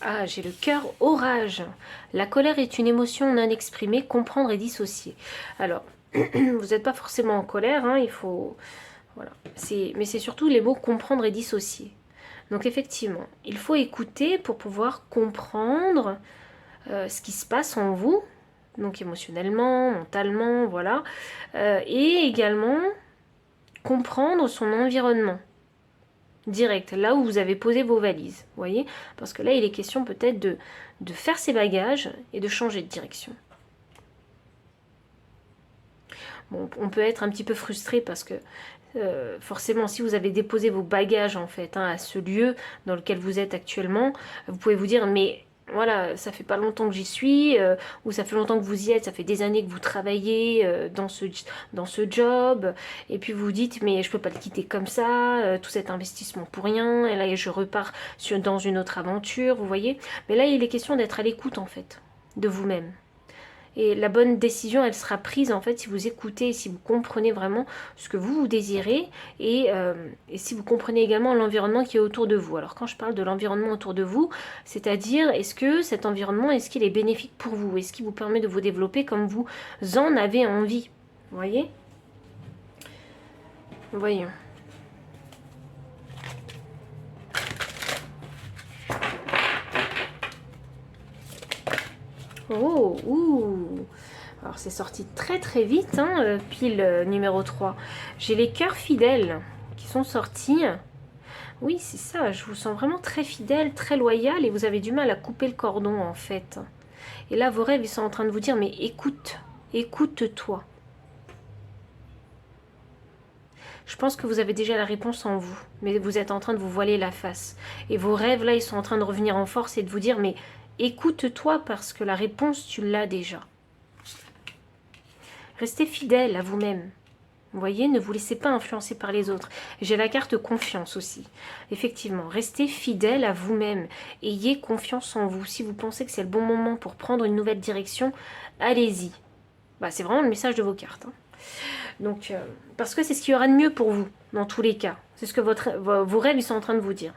Ah, j'ai le cœur orage. La colère est une émotion non exprimée, comprendre et dissocier. Alors, vous n'êtes pas forcément en colère, hein, il faut... Voilà. Mais c'est surtout les mots comprendre et dissocier. Donc effectivement, il faut écouter pour pouvoir comprendre ce qui se passe en vous, donc émotionnellement, mentalement, voilà. Et également comprendre son environnement direct, là où vous avez posé vos valises, vous voyez, parce que là il est question peut-être de faire ses bagages et de changer de direction. Bon, on peut être un petit peu frustré parce que forcément, si vous avez déposé vos bagages en fait à ce lieu dans lequel vous êtes actuellement, vous pouvez vous dire mais voilà, ça fait pas longtemps que j'y suis, ou ça fait longtemps que vous y êtes, ça fait des années que vous travaillez dans ce job, et puis vous vous dites mais je peux pas le quitter comme ça, tout cet investissement pour rien, et là je repars dans une autre aventure, vous voyez. Mais là il est question d'être à l'écoute en fait, de vous-même. Et la bonne décision, elle sera prise en fait si vous écoutez, si vous comprenez vraiment ce que vous désirez et si vous comprenez également l'environnement qui est autour de vous. Alors quand je parle de l'environnement autour de vous, c'est-à-dire est-ce que cet environnement, est-ce qu'il est bénéfique pour vous? Est-ce qu'il vous permet de vous développer comme vous en avez envie? Vous voyez? Voyons. Oh, ouh. Alors c'est sorti très très vite, hein, pile numéro 3. J'ai les cœurs fidèles qui sont sortis. Oui, c'est ça, je vous sens vraiment très fidèle, très loyal et vous avez du mal à couper le cordon en fait. Et là, vos rêves, ils sont en train de vous dire, mais écoute, écoute-toi. Je pense que vous avez déjà la réponse en vous, mais vous êtes en train de vous voiler la face. Et vos rêves, là, ils sont en train de revenir en force et de vous dire, mais écoute-toi parce que la réponse, tu l'as déjà. Restez fidèle à vous-même. Vous voyez, ne vous laissez pas influencer par les autres. J'ai la carte confiance aussi. Effectivement, restez fidèle à vous-même. Ayez confiance en vous. Si vous pensez que c'est le bon moment pour prendre une nouvelle direction, allez-y. Bah, c'est vraiment le message de vos cartes. Hein. Donc, parce que c'est ce qu'il y aura de mieux pour vous, dans tous les cas. C'est ce que vos rêves ils sont en train de vous dire.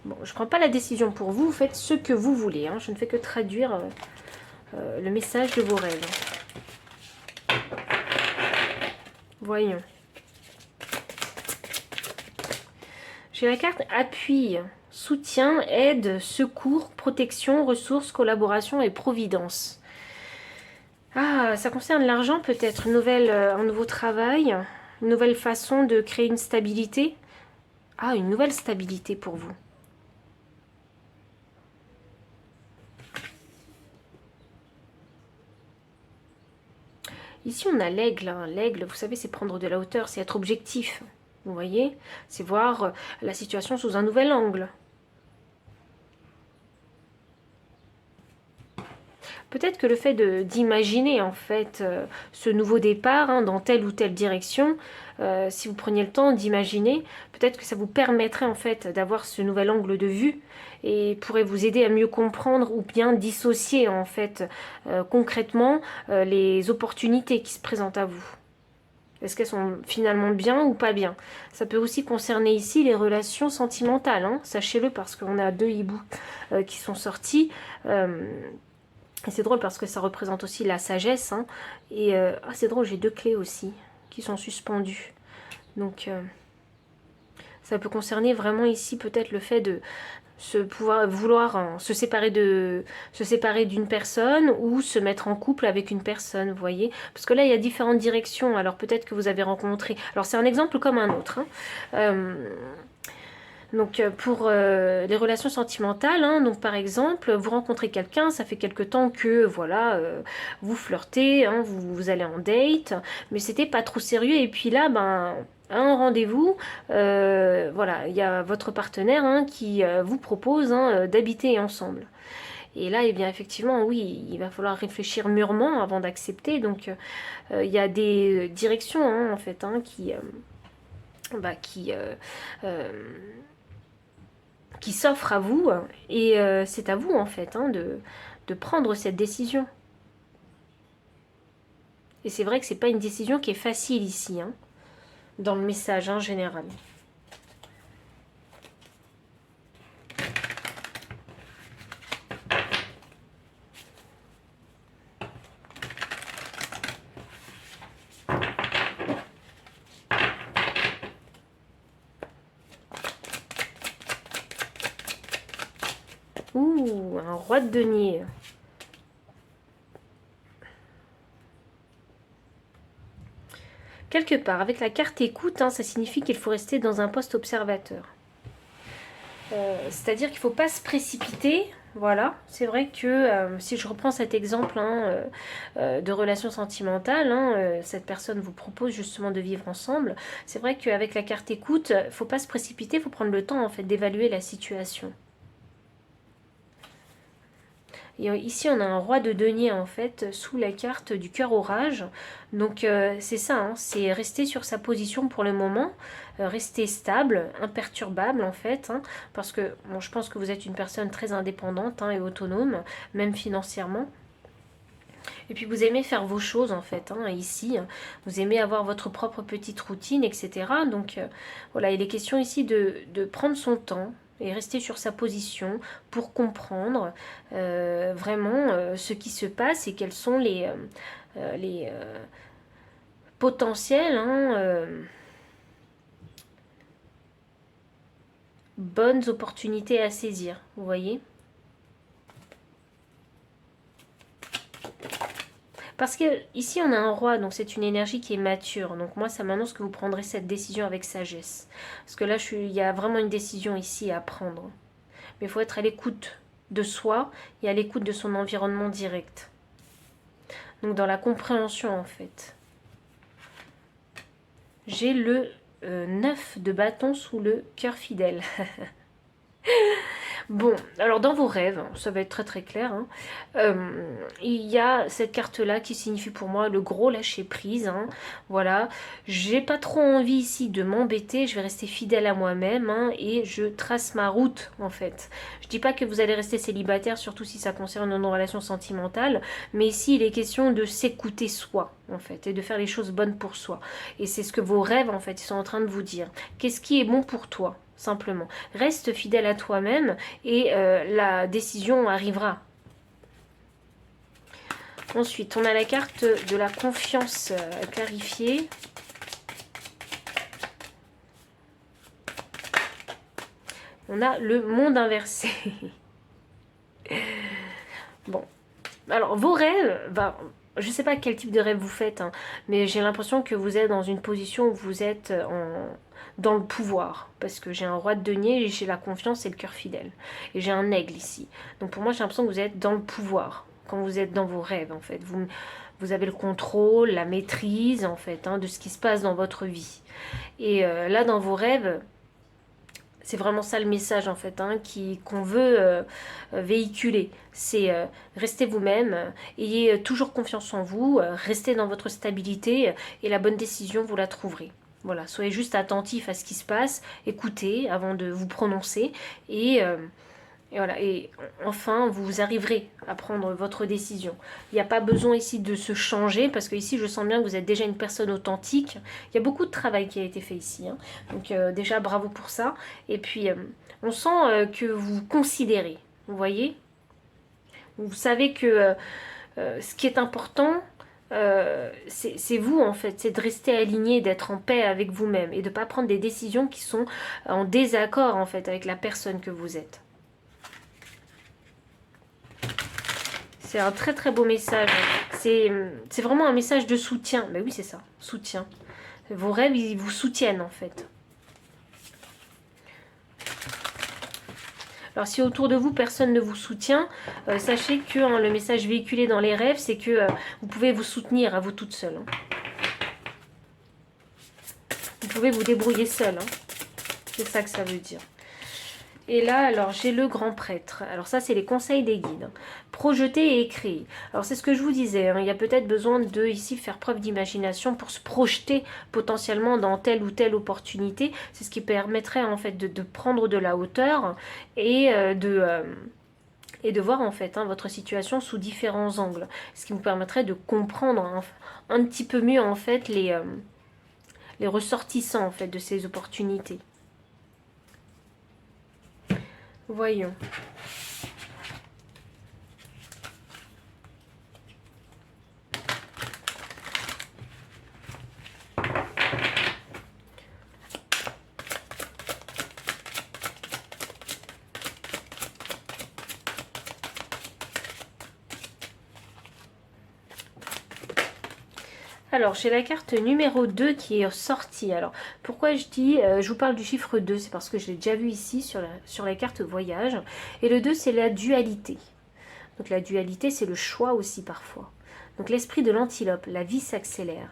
Bon, je ne prends pas la décision pour vous. Vous faites ce que vous voulez. Hein. Je ne fais que traduire le message de vos rêves. Voyons. J'ai la carte appui, soutien, aide, secours, protection, ressources, collaboration et providence. Ah, ça concerne l'argent peut-être, un nouveau travail, une nouvelle façon de créer une stabilité. Ah, une nouvelle stabilité pour vous. Ici, on a l'aigle. Hein. L'aigle, vous savez, c'est prendre de la hauteur, c'est être objectif. Vous voyez? C'est voir la situation sous un nouvel angle. Peut-être que le fait d'imaginer en fait ce nouveau départ hein, dans telle ou telle direction, si vous preniez le temps d'imaginer, peut-être que ça vous permettrait en fait d'avoir ce nouvel angle de vue et pourrait vous aider à mieux comprendre ou bien dissocier en fait concrètement les opportunités qui se présentent à vous. Est-ce qu'elles sont finalement bien ou pas bien? Ça peut aussi concerner ici les relations sentimentales, hein, sachez-le parce qu'on a deux hiboux qui sont sortis. Et c'est drôle parce que ça représente aussi la sagesse. Hein, et c'est drôle, j'ai deux clés aussi qui sont suspendues. Donc ça peut concerner vraiment ici peut-être le fait de vouloir se séparer d'une personne ou se mettre en couple avec une personne, vous voyez. Parce que là, il y a différentes directions. Alors peut-être que vous avez rencontré... Alors c'est un exemple comme un autre. Hein. Donc pour les relations sentimentales, hein, donc par exemple, vous rencontrez quelqu'un, ça fait quelque temps que voilà, vous flirtez, hein, vous allez en date, mais c'était pas trop sérieux. Et puis là, ben, à un rendez-vous, voilà, il y a votre partenaire hein, qui vous propose hein, d'habiter ensemble. Et là, eh bien, effectivement, oui, il va falloir réfléchir mûrement avant d'accepter. Donc, il y a des directions, hein, en fait, hein, qui s'offre à vous et c'est à vous en fait hein, de prendre cette décision. Et c'est vrai que c'est pas une décision qui est facile ici, hein, dans le message en général. Ouh, un roi de denier. quelque part, avec la carte écoute, hein, ça signifie qu'il faut rester dans un poste observateur. C'est-à-dire qu'il ne faut pas se précipiter. Voilà, c'est vrai que si je reprends cet exemple hein, de relation sentimentale, hein, cette personne vous propose justement de vivre ensemble. C'est vrai qu'avec la carte écoute, il ne faut pas se précipiter, il faut prendre le temps en fait d'évaluer la situation. Et ici, on a un roi de denier, en fait, sous la carte du cœur orage. Donc, c'est ça, hein, c'est rester sur sa position pour le moment, rester stable, imperturbable, en fait, hein, parce que, bon, je pense que vous êtes une personne très indépendante hein, et autonome, même financièrement. Et puis, vous aimez faire vos choses, en fait, hein, ici. Vous aimez avoir votre propre petite routine, etc. Donc, voilà, il est question ici de prendre son temps, et rester sur sa position pour comprendre vraiment ce qui se passe et quels sont les potentiels bonnes opportunités à saisir, vous voyez. Parce que ici on a un roi, donc c'est une énergie qui est mature. Donc moi ça m'annonce que vous prendrez cette décision avec sagesse. Parce que là il y a vraiment une décision ici à prendre. Mais il faut être à l'écoute de soi et à l'écoute de son environnement direct. Donc dans la compréhension en fait. J'ai le 9 de bâton sous le cœur fidèle. Bon, alors dans vos rêves, ça va être très très clair, hein, il y a cette carte-là qui signifie pour moi le gros lâcher-prise. Hein, voilà, j'ai pas trop envie ici de m'embêter, je vais rester fidèle à moi-même hein, et je trace ma route en fait. Je dis pas que vous allez rester célibataire, surtout si ça concerne nos relations sentimentales, mais ici il est question de s'écouter soi en fait et de faire les choses bonnes pour soi. Et c'est ce que vos rêves en fait ils sont en train de vous dire. Qu'est-ce qui est bon pour toi ? Simplement, reste fidèle à toi-même et la décision arrivera. Ensuite, on a la carte de la confiance clarifiée. On a le monde inversé. Bon, alors vos rêves, ben, je ne sais pas quel type de rêve vous faites, hein, mais j'ai l'impression que vous êtes dans une position où vous êtes dans le pouvoir. Parce que j'ai un roi de denier, j'ai la confiance et le cœur fidèle. Et j'ai un aigle ici. Donc pour moi, j'ai l'impression que vous êtes dans le pouvoir. Quand vous êtes dans vos rêves, en fait. Vous avez le contrôle, la maîtrise, en fait, hein, de ce qui se passe dans votre vie. Et là, dans vos rêves, c'est vraiment ça le message en fait hein, qu'on veut véhiculer. C'est restez vous-même, ayez toujours confiance en vous, restez dans votre stabilité et la bonne décision vous la trouverez. Voilà, soyez juste attentif à ce qui se passe, écoutez avant de vous prononcer et voilà, et enfin, vous arriverez à prendre votre décision. Il n'y a pas besoin ici de se changer, parce que ici, je sens bien que vous êtes déjà une personne authentique. Il y a beaucoup de travail qui a été fait ici. Hein. Donc déjà, bravo pour ça. Et puis, on sent que vous considérez, vous voyez. Vous savez que ce qui est important, c'est vous en fait, c'est de rester aligné, d'être en paix avec vous-même et de ne pas prendre des décisions qui sont en désaccord en fait avec la personne que vous êtes. C'est un très très beau message. C'est vraiment un message de soutien. Mais oui, c'est ça, soutien. Vos rêves, ils vous soutiennent en fait. Alors si autour de vous, personne ne vous soutient, sachez que hein, le message véhiculé dans les rêves, c'est que vous pouvez vous soutenir à vous toute seule. Hein. Vous pouvez vous débrouiller seule. Hein. C'est ça que ça veut dire. Et là, alors, j'ai le grand prêtre. Alors ça, c'est les conseils des guides. Projeter et créer. Alors, c'est ce que je vous disais. Hein, il y a peut-être besoin de, ici, faire preuve d'imagination pour se projeter potentiellement dans telle ou telle opportunité. C'est ce qui permettrait, en fait, de prendre de la hauteur et de voir, en fait, hein, votre situation sous différents angles. Ce qui vous permettrait de comprendre un petit peu mieux, en fait, les ressortissants, en fait, de ces opportunités. Voyons. Alors, j'ai la carte numéro 2 qui est sortie. Alors, pourquoi je dis, je vous parle du chiffre 2, c'est parce que je l'ai déjà vu ici sur la carte voyage. Et le 2, c'est la dualité. Donc, la dualité, c'est le choix aussi parfois. Donc, l'esprit de l'antilope, la vie s'accélère.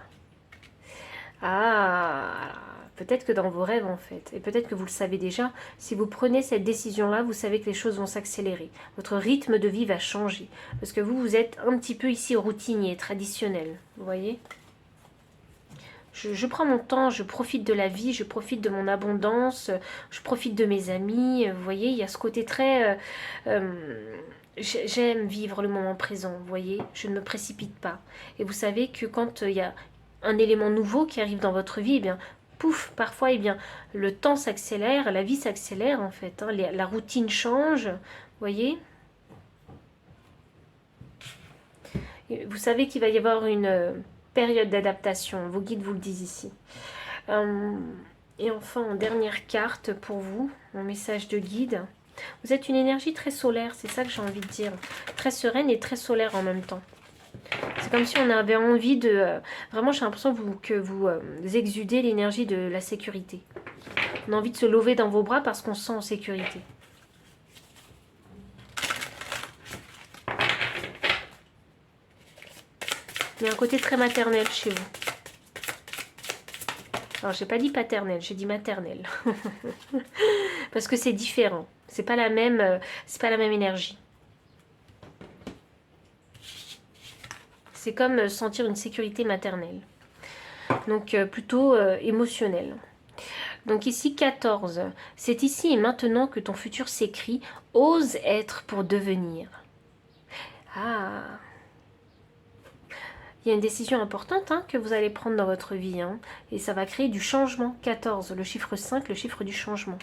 Ah, peut-être que dans vos rêves en fait, et peut-être que vous le savez déjà, si vous prenez cette décision-là, vous savez que les choses vont s'accélérer. Votre rythme de vie va changer. Parce que vous êtes un petit peu ici routinier, traditionnel. Vous voyez ? Je prends mon temps, je profite de la vie, je profite de mon abondance, je profite de mes amis. Vous voyez, il y a ce côté très... j'aime vivre le moment présent, vous voyez. Je ne me précipite pas. Et vous savez que quand il y a un élément nouveau qui arrive dans votre vie, eh bien, pouf, parfois, eh bien, le temps s'accélère, la vie s'accélère en fait. Hein, la routine change, vous voyez. Et vous savez qu'il va y avoir une période d'adaptation. Vos guides vous le disent ici. Et enfin, en dernière carte pour vous, mon message de guide. Vous êtes une énergie très solaire, c'est ça que j'ai envie de dire. Très sereine et très solaire en même temps. C'est comme si on avait envie de... vraiment, j'ai l'impression que vous exudez l'énergie de la sécurité. On a envie de se lever dans vos bras parce qu'on se sent en sécurité. Il y a un côté très maternel chez vous. Alors, j'ai pas dit paternel, j'ai dit maternel. Parce que c'est différent. C'est pas la même énergie. C'est comme sentir une sécurité maternelle. Donc, plutôt émotionnelle. Donc ici, 14. C'est ici et maintenant que ton futur s'écrit. Ose être pour devenir. Ah. Il y a une décision importante hein, que vous allez prendre dans votre vie. Hein, et ça va créer du changement. 14, le chiffre 5, le chiffre du changement.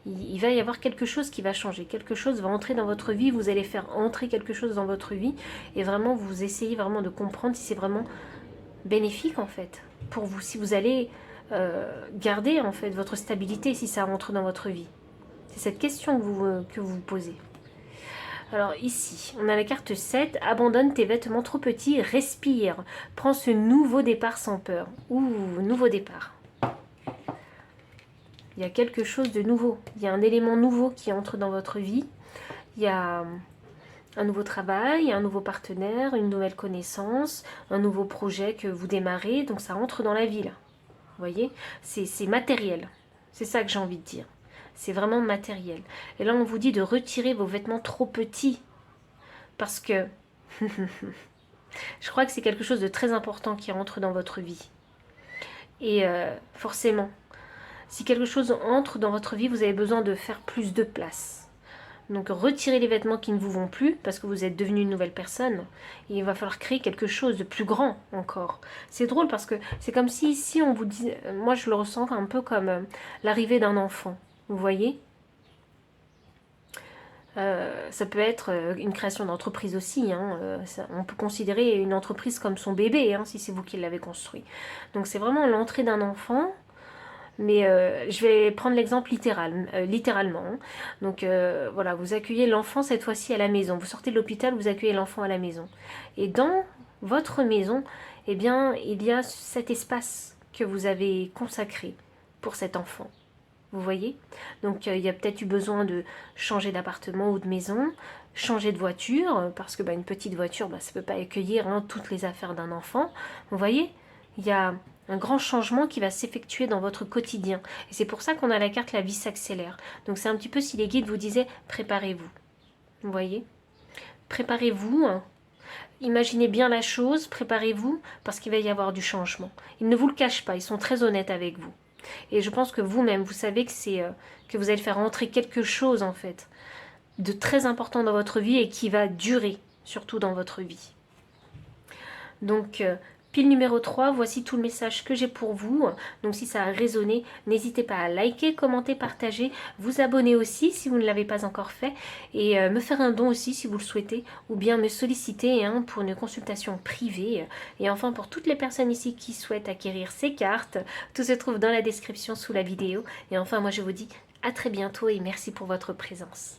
Il va y avoir quelque chose qui va changer. Quelque chose va entrer dans votre vie. Vous allez faire entrer quelque chose dans votre vie. Et vraiment, vous essayez vraiment de comprendre si c'est vraiment bénéfique en fait. Pour vous, si vous allez garder en fait votre stabilité, si ça rentre dans votre vie. C'est cette question que vous posez. Alors ici, on a la carte 7. Abandonne tes vêtements trop petits, respire. Prends ce nouveau départ sans peur. Ouh, nouveau départ. Il y a quelque chose de nouveau. Il y a un élément nouveau qui entre dans votre vie. Il y a un nouveau travail, un nouveau partenaire, une nouvelle connaissance, un nouveau projet que vous démarrez. Donc ça entre dans la vie là. Vous voyez, c'est matériel. C'est ça que j'ai envie de dire. C'est vraiment matériel. Et là, on vous dit de retirer vos vêtements trop petits. Parce que je crois que c'est quelque chose de très important qui rentre dans votre vie. Et forcément, si quelque chose entre dans votre vie, vous avez besoin de faire plus de place. Donc retirez les vêtements qui ne vous vont plus, parce que vous êtes devenu une nouvelle personne. Et il va falloir créer quelque chose de plus grand encore. C'est drôle parce que c'est comme si on vous dit... Moi, je le ressens un peu comme l'arrivée d'un enfant. Vous voyez, ça peut être une création d'entreprise aussi. Hein. On peut considérer une entreprise comme son bébé, hein, si c'est vous qui l'avez construit. Donc c'est vraiment l'entrée d'un enfant. Mais je vais prendre l'exemple littéralement. Hein. Donc voilà, vous accueillez l'enfant cette fois-ci à la maison. Vous sortez de l'hôpital, vous accueillez l'enfant à la maison. Et dans votre maison, eh bien, il y a cet espace que vous avez consacré pour cet enfant. Vous voyez? Donc il y a peut-être eu besoin de changer d'appartement ou de maison, changer de voiture, parce que une petite voiture, ça ne peut pas accueillir hein, toutes les affaires d'un enfant. Vous voyez? Il y a un grand changement qui va s'effectuer dans votre quotidien. Et c'est pour ça qu'on a la carte La vie s'accélère. Donc c'est un petit peu si les guides vous disaient préparez-vous. Vous voyez? Préparez-vous. Hein. Imaginez bien la chose, préparez-vous, parce qu'il va y avoir du changement. Ils ne vous le cachent pas, ils sont très honnêtes avec vous. Et je pense que vous-même, vous savez que c'est que vous allez faire entrer quelque chose en fait de très important dans votre vie et qui va durer, surtout dans votre vie. Donc, pile numéro 3, voici tout le message que j'ai pour vous. Donc si ça a résonné, n'hésitez pas à liker, commenter, partager, vous abonner aussi si vous ne l'avez pas encore fait et me faire un don aussi si vous le souhaitez ou bien me solliciter hein, pour une consultation privée. Et enfin pour toutes les personnes ici qui souhaitent acquérir ces cartes, tout se trouve dans la description sous la vidéo. Et enfin moi je vous dis à très bientôt et merci pour votre présence.